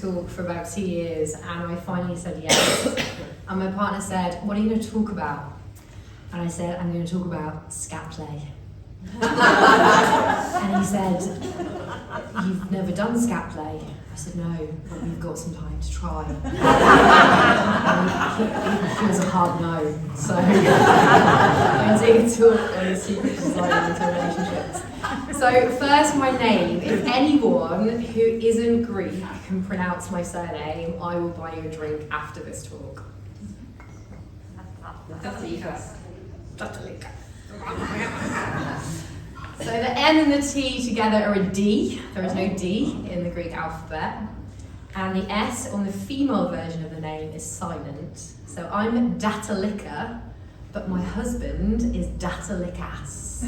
talk for about 2 years, and I finally said yes. And my partner said, "What are you going to talk about?" And I said, "I'm going to talk about scat play." And he said, "You've never done scat play?" I said, "No, but we've got some time to try." And it feels a hard no. So I'm going to talk on the secret design into relationships. So first, my name. If anyone who isn't Greek can pronounce my surname, I will buy you a drink after this talk. Ntatalikas. Ntatalikas. So the N and the T together are a D. There is no D in the Greek alphabet. And the S on the female version of the name is silent. So I'm Ntatalika, but my husband is Ntatalikas.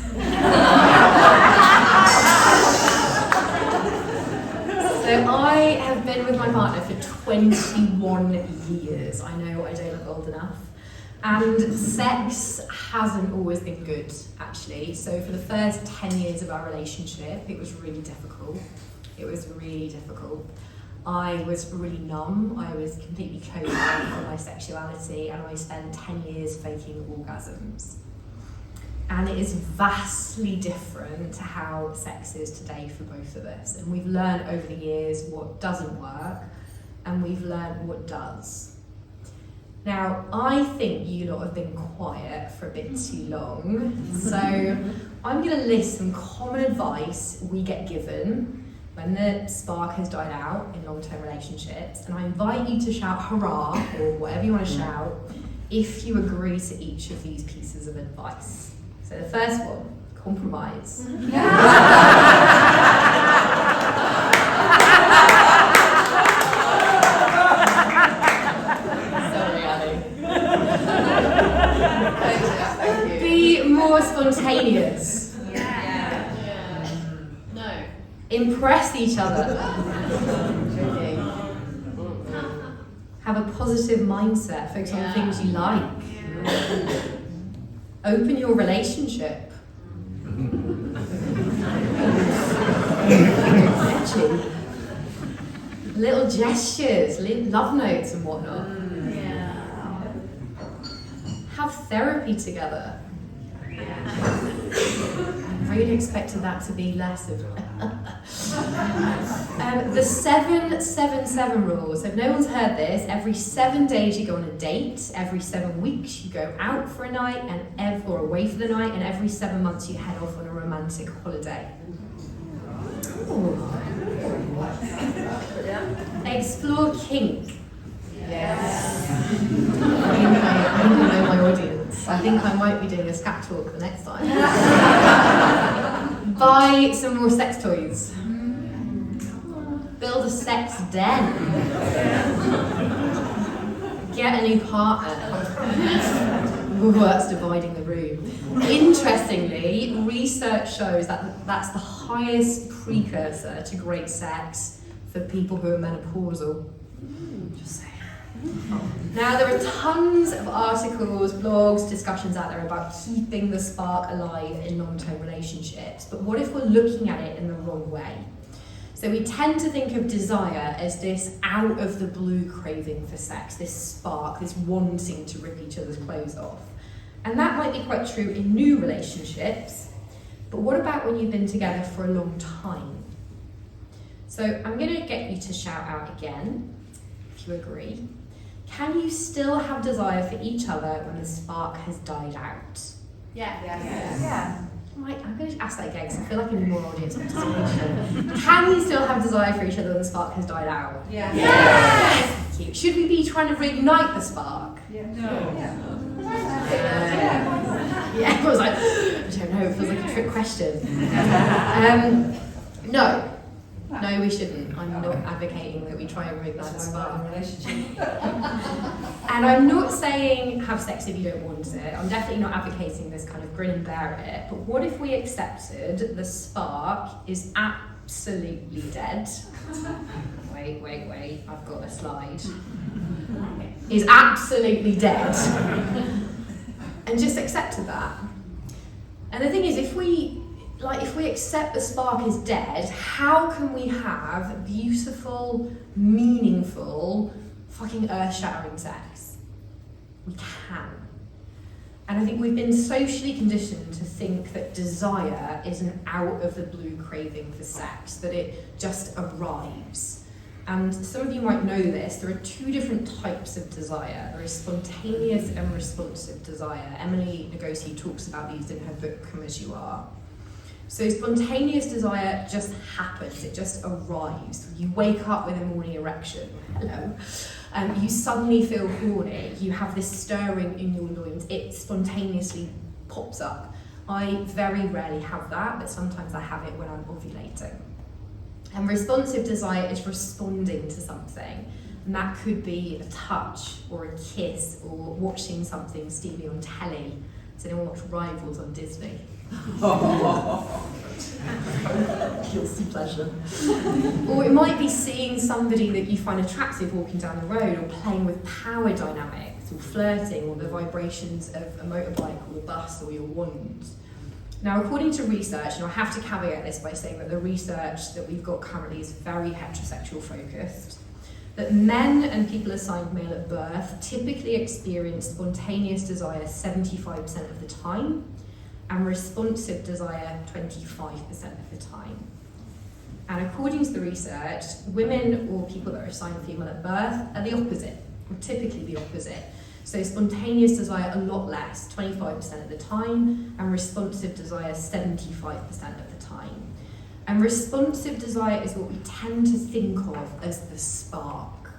So I have been with my partner for 21 years. I know I don't look old enough. And sex hasn't always been good, actually. So for the first 10 years of our relationship, it was really difficult. It was really difficult. I was really numb. I was completely closed off from my sexuality, and I spent 10 years faking orgasms. And it is vastly different to how sex is today for both of us. And we've learned over the years what doesn't work, and we've learned what does. Now, I think you lot have been quiet for a bit too long, so I'm going to list some common advice we get given when the spark has died out in long-term relationships, and I invite you to shout hurrah, or whatever you want to shout, if you agree to each of these pieces of advice. So the first one, compromise. Be more spontaneous. No. Impress each other. Have a positive mindset. Focus on the things you like. Open your relationship. Actually, little gestures, love notes and whatnot. Have therapy together. I really expected that to be less of the 7-7-7 rules. If no one's heard this, every 7 days you go on a date, every 7 weeks you go out for a night or away for the night, and every 7 months you head off on a romantic holiday. Ooh. Explore kink. Yes. I think I know my audience. I think I might be doing a scat talk the next time. Buy some more sex toys. Build a sex den. Get a new partner. That's dividing the room. Interestingly, research shows that that's the highest precursor to great sex for people who are menopausal. Just saying. Now, there are tons of articles, blogs, discussions out there about keeping the spark alive in long-term relationships, but what if we're looking at it in the wrong way? So we tend to think of desire as this out-of-the-blue craving for sex, this spark, this wanting to rip each other's clothes off. And that might be quite true in new relationships, but what about when you've been together for a long time? So I'm going to get you to shout out again, if you agree. Can you still have desire for each other when the spark has died out? Yeah. Yeah. Right, I'm going to ask that again because I feel like I need more audience participation. Can you still have desire for each other when the spark has died out? Yeah. Yes! Thank you. Should we be trying to reignite the spark? Yeah. No. Yeah, I was like, I don't know, it feels like a trick question. No. No, we shouldn't. I'm not advocating that we try and reignite the spark. And I'm not saying have sex if you don't want it. I'm definitely not advocating this kind of grin and bear it. But what if we accepted the spark is absolutely dead? Wait, I've got a slide. Is absolutely dead. And just accepted that. And the thing is, if we like, if we accept the spark is dead, how can we have beautiful, meaningful, fucking earth-shattering sex? We can. And I think we've been socially conditioned to think that desire is an out-of-the-blue craving for sex, that it just arrives. And some of you might know this, there are two different types of desire. There is spontaneous and responsive desire. Emily Nagosi talks about these in her book, Come As You Are. So spontaneous desire just happens, it just arrives. You wake up with a morning erection, hello. You suddenly feel horny, you have this stirring in your loins, it spontaneously pops up. I very rarely have that, but sometimes I have it when I'm ovulating. And responsive desire is responding to something. And that could be a touch, or a kiss, or watching something steamy on telly. Does anyone watch Rivals on Disney? Guilty pleasure. Or it might be seeing somebody that you find attractive walking down the road, or playing with power dynamics, or flirting, or the vibrations of a motorbike or a bus or your wand. Now, according to research, and I have to caveat this by saying that the research that we've got currently is very heterosexual focused, that men and people assigned male at birth typically experience spontaneous desire 75% of the time, and responsive desire 25% of the time. And according to the research, women or people that are assigned female at birth are the opposite, or typically the opposite. So spontaneous desire a lot less, 25% of the time, and responsive desire 75% of the time. And responsive desire is what we tend to think of as the spark.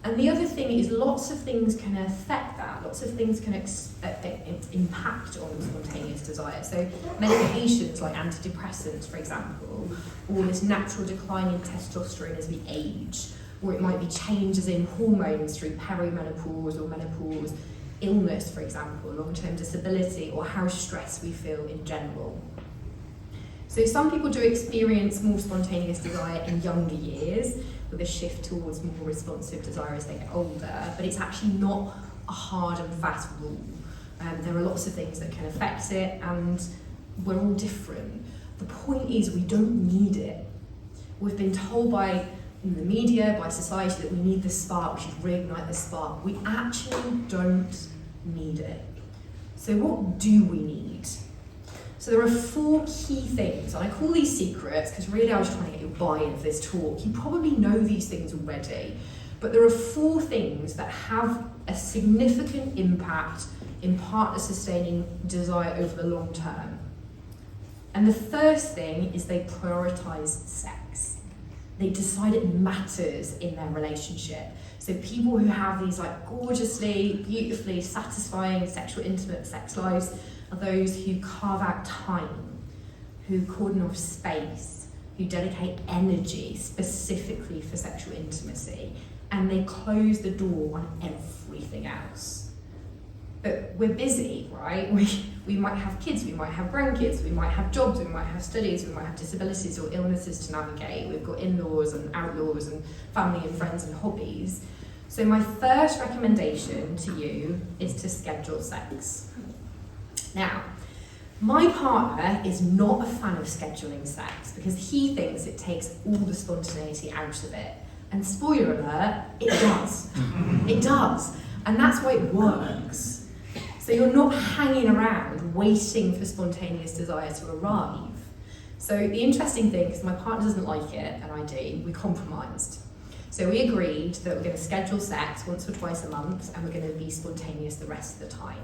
And the other thing is lots of things can affect that, lots of things can impact on spontaneous desire. So medications like antidepressants, for example, or this natural decline in testosterone as we age, or it might be changes in hormones through perimenopause or menopause, illness, for example, long-term disability, or how stressed we feel in general. So some people do experience more spontaneous desire in younger years, with a shift towards more responsive desire as they get older, but it's actually not a hard and fast rule. There are lots of things that can affect it, and we're all different. The point is we don't need it. We've been told by in the media, by society, that we need the spark, we should reignite the spark. We actually don't need it. So what do we need? So there are 4 key things, and I call these secrets because really I was trying to get your buy-in of this talk. You probably know these things already, but there are 4 things that have a significant impact in partner sustaining desire over the long term. And the first thing is they prioritize sex. They decide it matters in their relationship. So people who have these like gorgeously, beautifully satisfying sexual intimate sex lives are those who carve out time, who cordon off space, who dedicate energy specifically for sexual intimacy, and they close the door on everything else. But we're busy, right? We might have kids, we might have grandkids, we might have jobs, we might have studies, we might have disabilities or illnesses to navigate. We've got in-laws and outlaws and family and friends and hobbies. So my first recommendation to you is to schedule sex. Now, my partner is not a fan of scheduling sex because he thinks it takes all the spontaneity out of it. And spoiler alert, it does. It does. And that's why it works. So you're not hanging around waiting for spontaneous desire to arrive. So the interesting thing, because my partner doesn't like it, and I do, we compromised. So we agreed that we're going to schedule sex once or twice a month, and we're going to be spontaneous the rest of the time.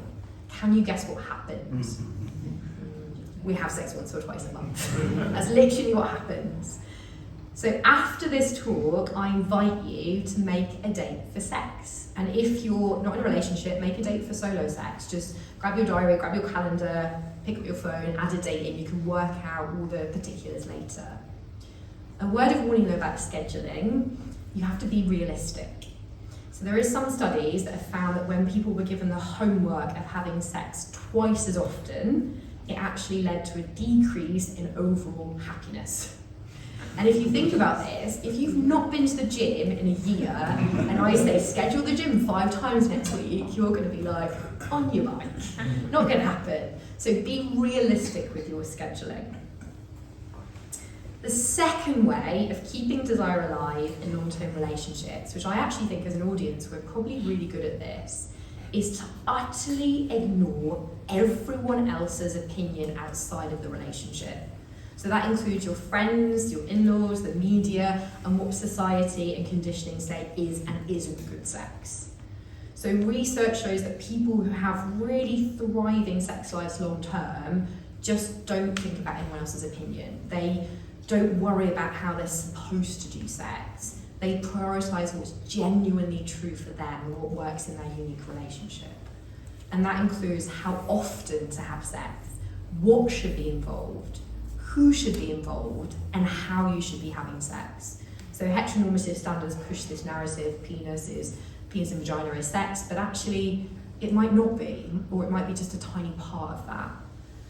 Can you guess what happens? We have sex once or twice a month. That's literally what happens. So after this talk, I invite you to make a date for sex. And if you're not in a relationship, make a date for solo sex. Just grab your diary, grab your calendar, pick up your phone, add a date in. You can work out all the particulars later. A word of warning though about scheduling, you have to be realistic. So there is some studies that have found that when people were given the homework of having sex twice as often, it actually led to a decrease in overall happiness. And if you think about this, if you've not been to the gym in a year, and I say schedule the gym 5 times next week, you're going to be like, on your bike. Not going to happen. So be realistic with your scheduling. The second way of keeping desire alive in long-term relationships, which I actually think as an audience we're probably really good at this, is to utterly ignore everyone else's opinion outside of the relationship. So that includes your friends, your in-laws, the media, and what society and conditioning say is and isn't good sex. So research shows that people who have really thriving sex lives long term just don't think about anyone else's opinion. They don't worry about how they're supposed to do sex. They prioritise what's genuinely true for them and what works in their unique relationship. And that includes how often to have sex, what should be involved, who should be involved, and how you should be having sex. So heteronormative standards push this narrative, penis and vagina is sex, but actually it might not be, or it might be just a tiny part of that.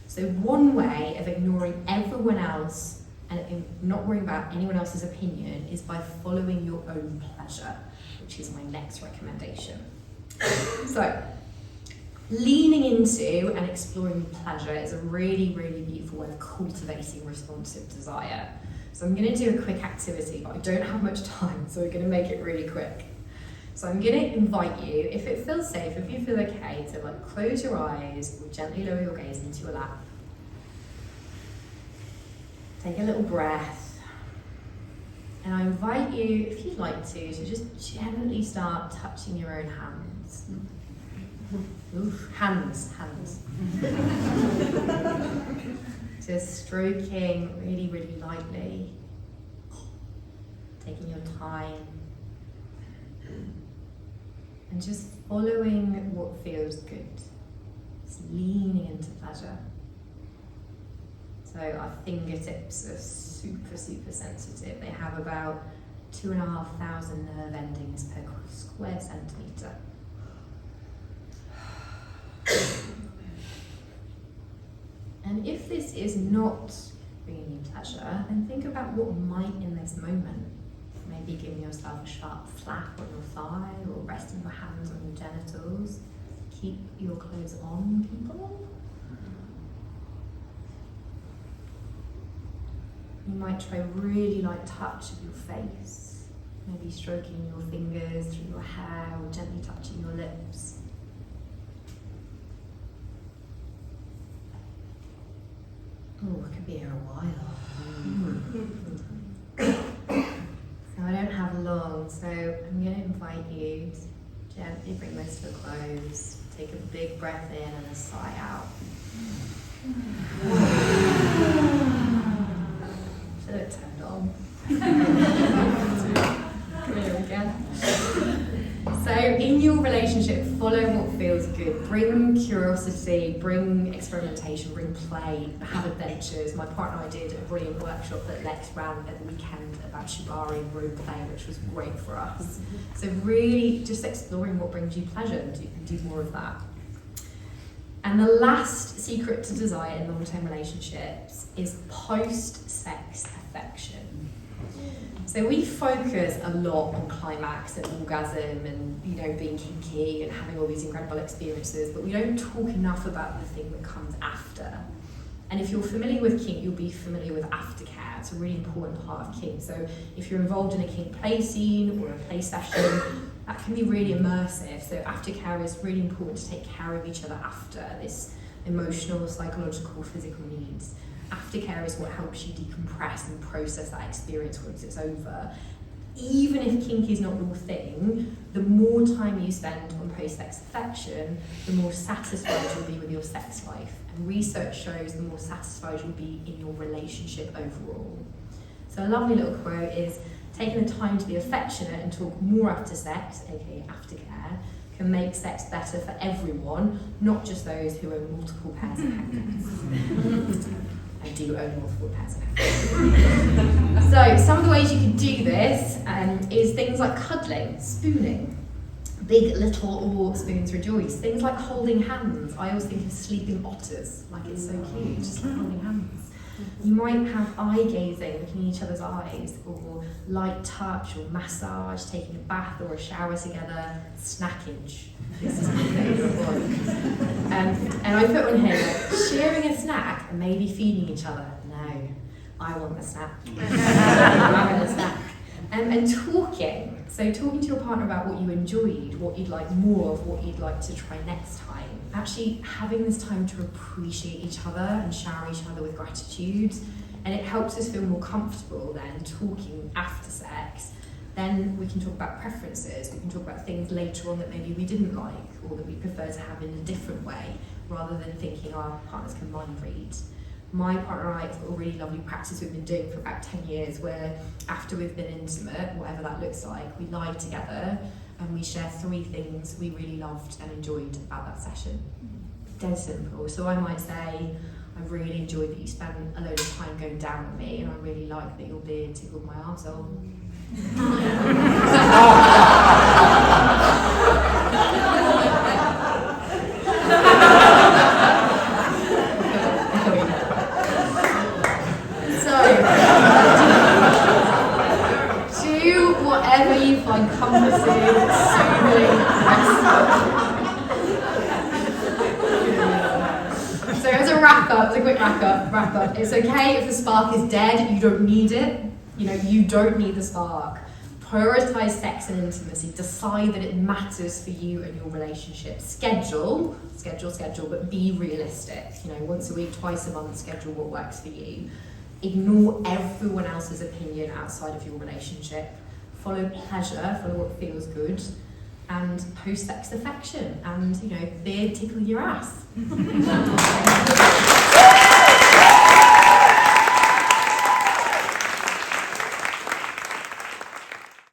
So one way of ignoring everyone else and not worrying about anyone else's opinion is by following your own pleasure, which is my next recommendation. So, leaning into and exploring pleasure is a really, really beautiful way of cultivating responsive desire. So I'm going to do a quick activity, but I don't have much time, so we're going to make it really quick. So I'm going to invite you, if it feels safe, if you feel okay, to close your eyes or gently lower your gaze into your lap. Take a little breath. And I invite you, if you'd like to just gently start touching your own hands. Oof, hands. Just stroking really, really lightly. Taking your time. And just following what feels good. Just leaning into pleasure. So our fingertips are super, super sensitive. They have about 2,500 nerve endings per square centimetre. And if this is not bringing you pleasure, then think about what might in this moment. Maybe giving yourself a sharp slap on your thigh or resting your hands on your genitals. Keep your clothes on, people. You might try a really light touch of your face, maybe stroking your fingers through your hair or gently touching your lips. Oh, I could be here a while. So I don't have long, so I'm going to invite you to gently bring this to a close. Take a big breath in and a sigh out. Should it turned on? Come here again. So in your relationship, follow what feels good. Bring curiosity, bring experimentation, bring play, have adventures. My partner and I did a brilliant workshop that Lex ran at the weekend about shibari and role play, which was great for us. So really just exploring what brings you pleasure and do more of that. And the last secret to desire in long-term relationships is post-sex affection. So we focus a lot on climax and orgasm and being kinky and having all these incredible experiences, but we don't talk enough about the thing that comes after. And if you're familiar with kink, you'll be familiar with aftercare. It's a really important part of kink. So if you're involved in a kink play scene or a play session, that can be really immersive. So aftercare is really important to take care of each other after this emotional, psychological, physical needs. Aftercare is what helps you decompress and process that experience once it's over. Even if kink is not your thing, the more time you spend on post-sex affection, the more satisfied you'll be with your sex life. And research shows the more satisfied you'll be in your relationship overall. So a lovely little quote is, taking the time to be affectionate and talk more after sex, aka aftercare, can make sex better for everyone, not just those who own multiple pairs of hands. I do own multiple pairs of hands. So some of the ways you can do this is things like cuddling, spooning, big, little, or spoons rejoice. Things like holding hands. I always think of sleeping otters, like it's so cute, just like holding hands. You might have eye gazing, looking in each other's eyes, or light touch or massage, taking a bath or a shower together, snackage. This is my favourite one. And I put on here, sharing a snack and maybe feeding each other. No. I want the snack. I want the snack. And talking. So talking to your partner about what you enjoyed, what you'd like more of, what you'd like to try next time. Actually having this time to appreciate each other and shower each other with gratitude. And it helps us feel more comfortable then talking after sex. Then we can talk about preferences, we can talk about things later on that maybe we didn't like or that we prefer to have in a different way, rather than thinking our partners can mind read. My partner and I have got a really lovely practice we've been doing for about 10 years where after we've been intimate, whatever that looks like, we lie together and we share 3 things we really loved and enjoyed about that session. Dead simple. So I might say, I really enjoyed that you spent a load of time going down on me, and I really like that your beard tickled my arsehole. So, do whatever you find comforting, soothing, restful. So as a quick wrap up, it's okay if the spark is dead, you don't need it. You know, you don't need the spark. Prioritise sex and intimacy. Decide that it matters for you and your relationship. Schedule, but be realistic. You know, once a week, twice a month, schedule what works for you. Ignore everyone else's opinion outside of your relationship. Follow pleasure, follow what feels good. And post-sex affection, and, you know, beard tickle your ass.